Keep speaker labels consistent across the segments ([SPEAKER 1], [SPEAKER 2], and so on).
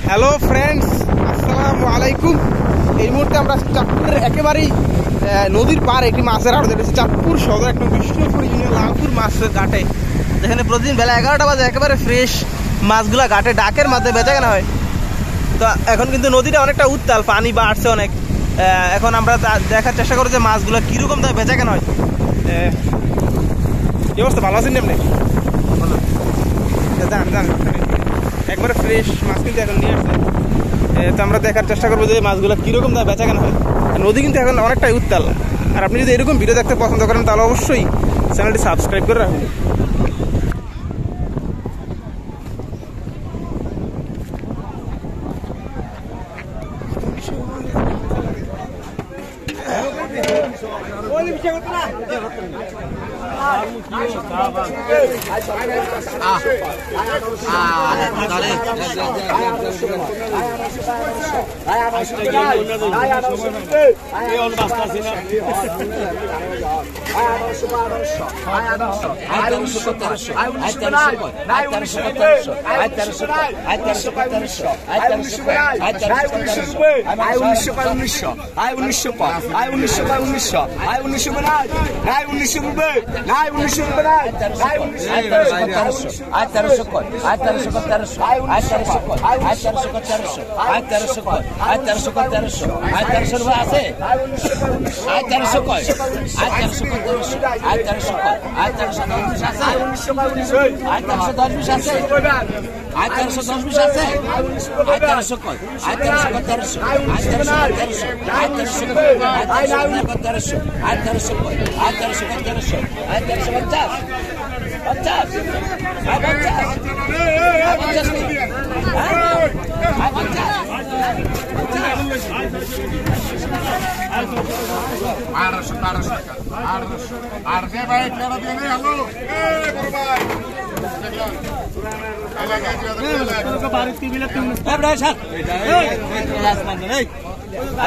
[SPEAKER 1] Hello friends, আসসালামু আলাইকুম। এই মুহূর্তে আমরা চাঁদপুরের একেবারেই নদীর পাড়ে একটি মাছের আড়ত দেখেছি। চাঁদপুর সদর একদম বিষ্ণুপুর ইউনিয়ন লালপুর মাছের ঘাটে, যেখানে প্রতিদিন বেলা 11টা বাজে একেবারে ফ্রেশ মাছগুলা ঘাটে ডাকের মাধ্যমে বেচা কেনা হয়। তো এখন কিন্তু নদীটা অনেকটা উত্তাল, পানি বাড়ছে অনেক। এখন আমরা দেখার চেষ্টা করি যে মাছগুলো কীরকম দামে বেচা কেনা হয়। কি অবস্থা, ভালো আছেন আপনি? জান একবারে ফ্রেশ মাছ কিন্তু এখন নিয়ে আসছে। তো আমরা দেখার চেষ্টা করবো যে মাছগুলো কীরকম দামে বেচা কেনা হয়। নদী কিন্তু এখন অনেকটাই উত্তাল। আর আপনি যদি এরকম ভিডিও দেখতে পছন্দ করেন তাহলে অবশ্যই চ্যানেলটি সাবস্ক্রাইব করে রাখুন।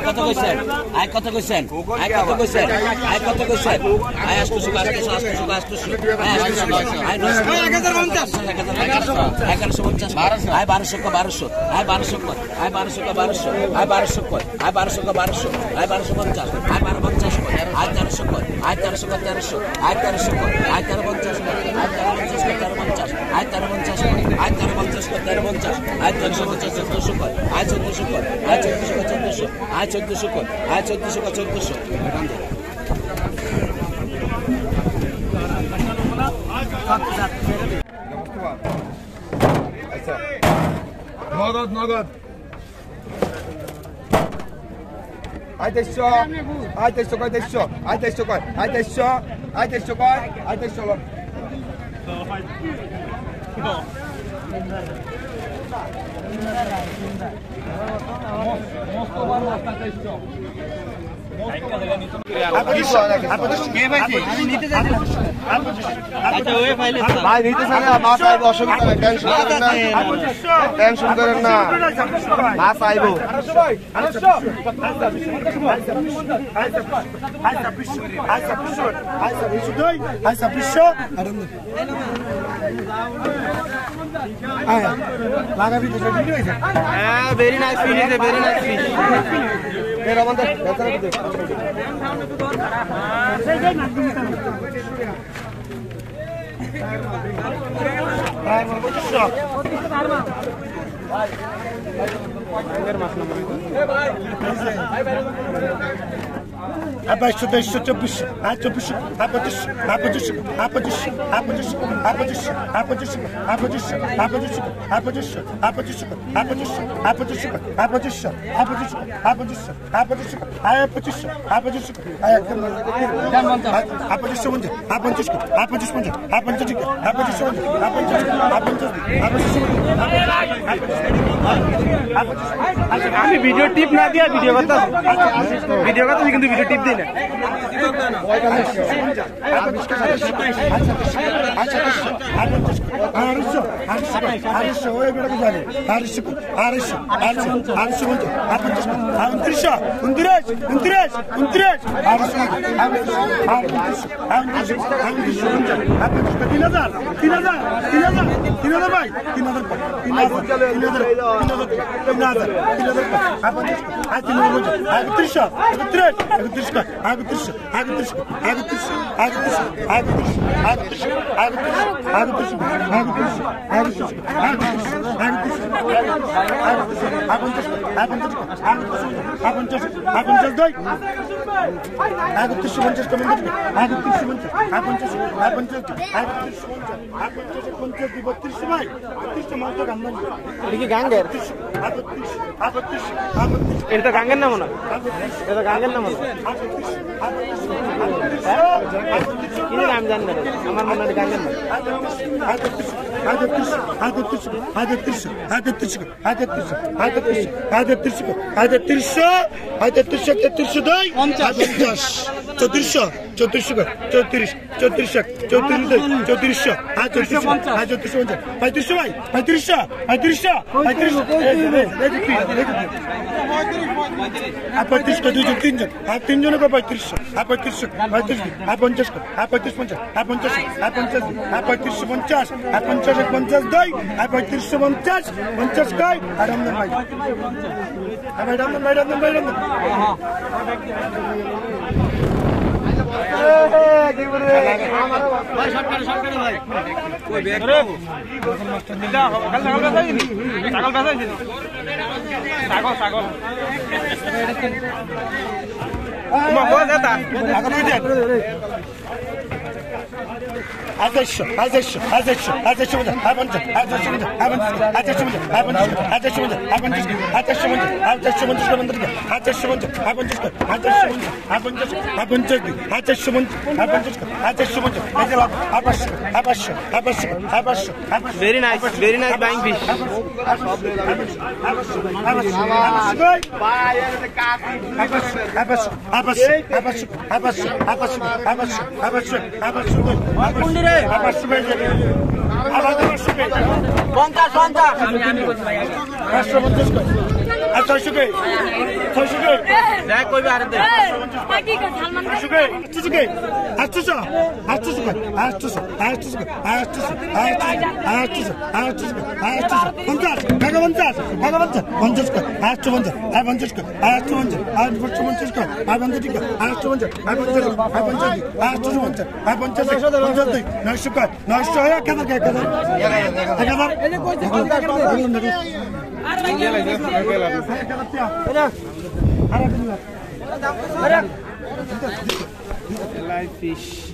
[SPEAKER 1] কত কইছেন? কত কইছেন? কত কইছেন? কত কইছেন? 800 নগদ টেনশন করেন না, মাছ আইব। Very nice fish, very nice fish. মাছ
[SPEAKER 2] 2200 2300 2400 2500 2500
[SPEAKER 1] আমি ভিডিও টিপ না দিয়া ভিডিও কথা কিন্তু ভিডিও টিপ দিই না এটা গাঙ্গের নাম না এটা গাঙ্গের নাম না আমি জানি না আমার মনে হয় গাঙ্গের নাম
[SPEAKER 2] তিনজনে 3500 3500 35 50 50
[SPEAKER 1] Very nice buying fish. Live fish.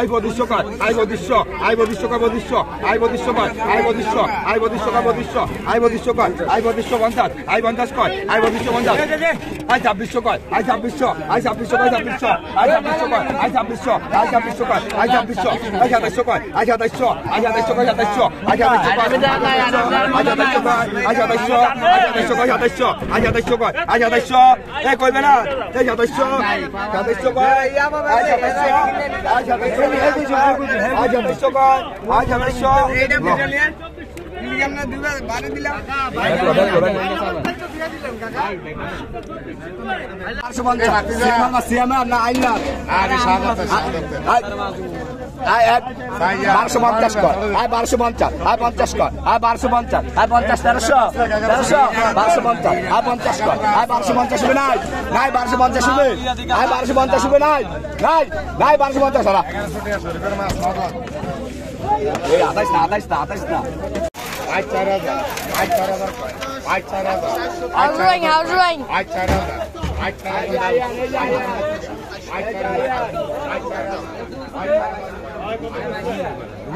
[SPEAKER 2] আই বদিশো কয় আই বদিশো আই বদিশো কয় বদিশো আই বদিশো কয় আই বদিশো আই বদিশো কয় বদিশো আই বদিশো কয় আই বদিশো 50 আই 50 কয় আই বদিশো 50 আই 2600 কয় আই 2600 আই 2600 কয় 2600 আই 2600 কয় আই 2600 আই 2600 কয় আই 2600 আই 2700 কয় আই 2700 আই 2700 কয় 2700 আই 2700 কয় আই 2700 কয় আই 2700 কয় 2700 আই 2700 কয় আই 2700 এ কইবে না এই 2700 2700 কয় আই 2700 আই 2700 আই 2700 কয় আই 2700 এইটা ভিডিও নিয়ে দিলাম না দুবার বারে দিলাম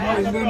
[SPEAKER 3] How's it going?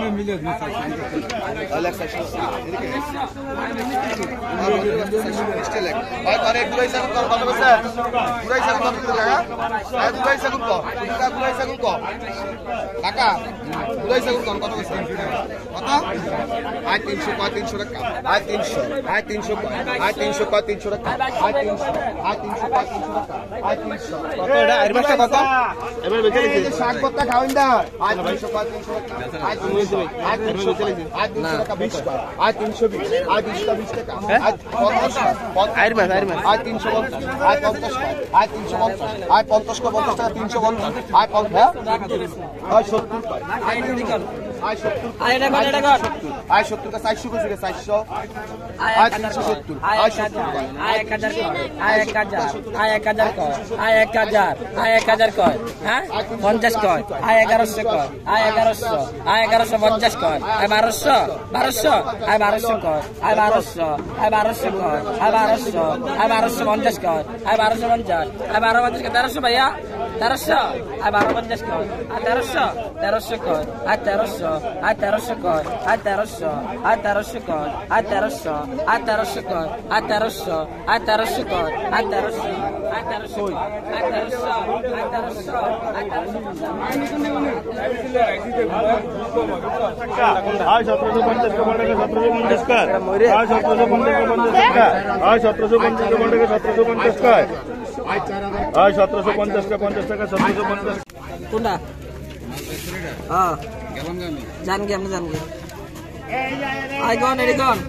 [SPEAKER 3] I gone, it gone. I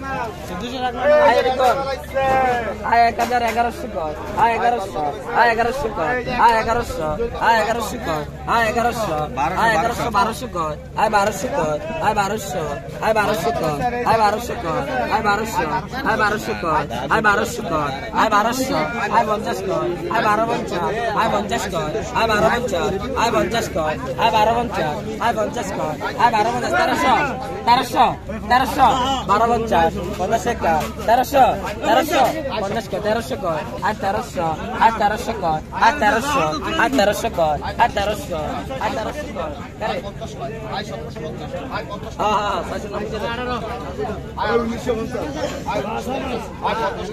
[SPEAKER 3] 1100 koi. I 1100. I 1100 koi. I 1100. I 1100 koi. I 1100. I 1100 koi. I 1200 koi. I 1200. I 1200 koi. I 1200 koi. I 1200. I 1200 koi. I 1200 koi. I 1200. I 50 koi. I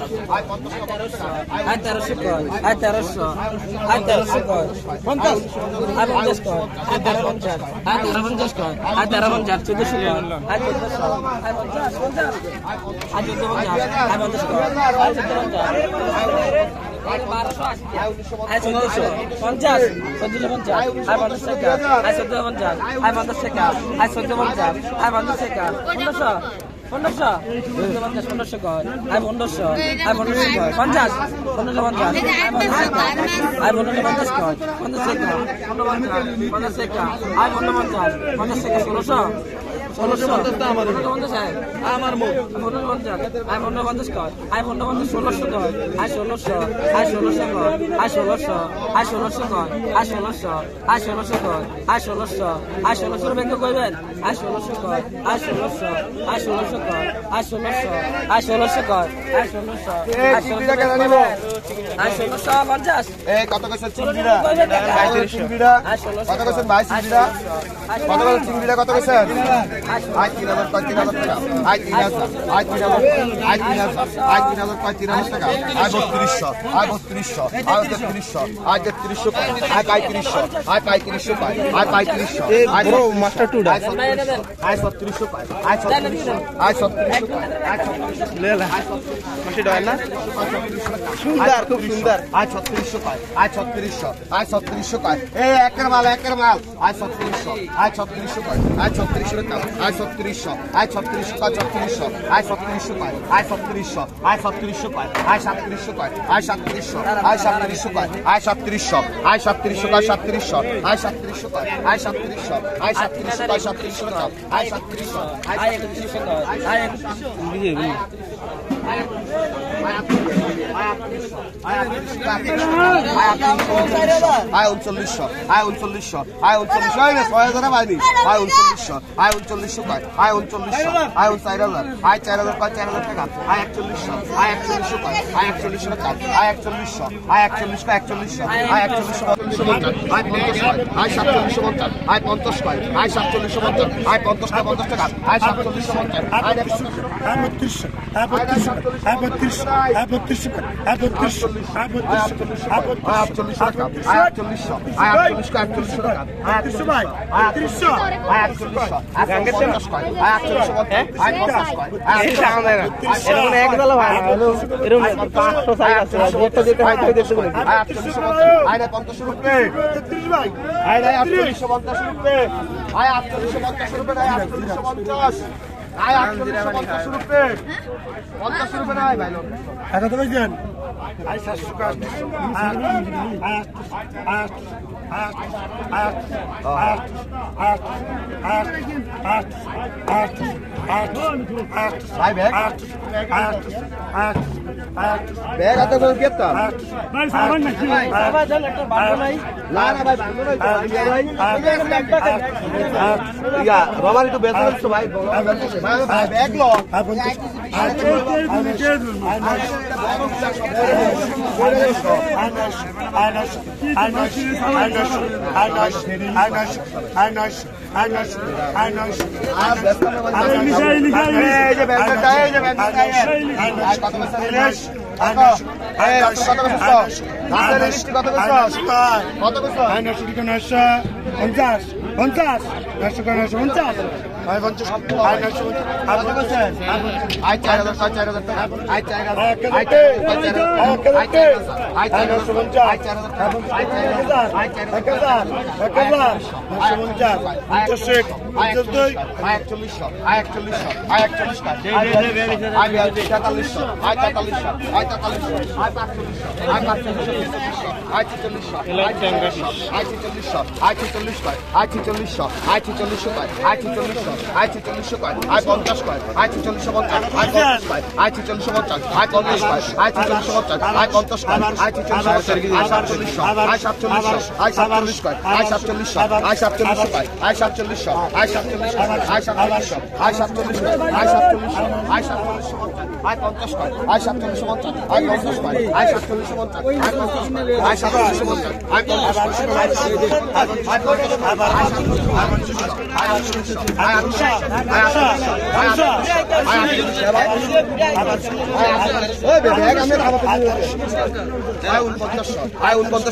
[SPEAKER 3] 1250. I 50 koi. I 1250. I 50 koi. I 1250. I 50 koi. I 1250. 1300. 1250, 50 ka, 1300, 50 ka, 1300 ko, at 1300, at 1300 ko, at 1300, at 1300 ko, at 1300, at 1300 ko. Kare. Pasok namin dito. At 1300 ko, at 1300, at 1300 ko, 50, at 50 ko, at 1300, at 1300 ko, at 1300, 1400 ko. I put this on. I want this. I do the one. I want this. I do the one. I said this one. I want the second. I said the one. I want the second. I said the one. I want the second. Pondosha. Pondosha God. I want the show. I want the second. Panjas. Pondosha. I want the second. I want the second. On the second. On the second. I want the one. On the second. Pondosha. আমার মুখ 1550 আয় 1550 কর আয় 1550 1600 কর আয় 1600 আয় 1600 কর আয় 1600 আয় 1600 কর আয় 1600 আয় 1600 কর আয় 1600 আয় 1600 ব্যাংক কইবেন আয় 1600 কর আয় 1600 আয় 1600 কর আয় 1600 আয় 1600 কর আয় 1600 আয় 1600 কেন নিব আয় 1650
[SPEAKER 2] এই কত কইছেন চিংড়িটা চিংড়িটা কত কইছেন ভাই চিংড়িটা কত কইছেন চিংড়িটা কত কইছেন আই 3000 কয় 3000 টাকা আই 3000 আই 3000 আই 3000 আই 3000 কয় 3000 টাকা I 3200 I 3200 I 3300 I 3300 I 3500 I 3500 I 3500
[SPEAKER 1] এই বড় master TUDA
[SPEAKER 2] I 3700 I 3700 I 3700
[SPEAKER 1] লেলা মাসি ডয় না সুন্দর খুব সুন্দর
[SPEAKER 2] আই 3600 পায় আই 3600 আই 3600 পায় এই একের মাল আই 3600 আই 3600 পায় আই 3600 টাকা আই 3600 আই 3600 পায় 3600 আই 3700 পায় আই 3700 আই 3700 পায় আই 3700 পায় আই 3700 আই 3700 পায় আই 3700 আই 3700 পায় 3700 আই 3700 পায় আই 3700 আই 3700 পায় 3700 টাকা আই 3700
[SPEAKER 3] আয় 3100 কর আয় 3100
[SPEAKER 1] বুঝে বুঝে
[SPEAKER 2] আয় 3900 আয় 3900 আয় 3900 আয় 6000 বাইনি আয় 3900 আয় 3900 পায় আয় 3900 আয় 4000 আয় 4000 পায় 4000 টাকা আয় 4100 আয় 4100 পায় আয় 4100 টাকা আয় 4100 আয় 4100 4100 আয় 4100 আয় 50 আয় 4750 আয় 50 পায় আয় 4750 আয় 50 টাকা আয় 4750 আয় রমারি তো বেতন ভাই ব্যাগ লো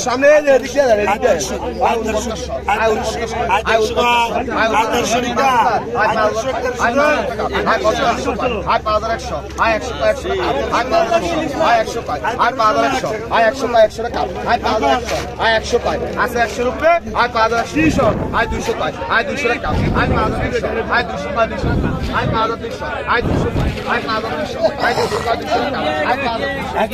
[SPEAKER 2] সামনে আয় 200 কয় 200 আয় 5200 আয় 200 আয় 5200 আয় 200 কয় 200 আয় 500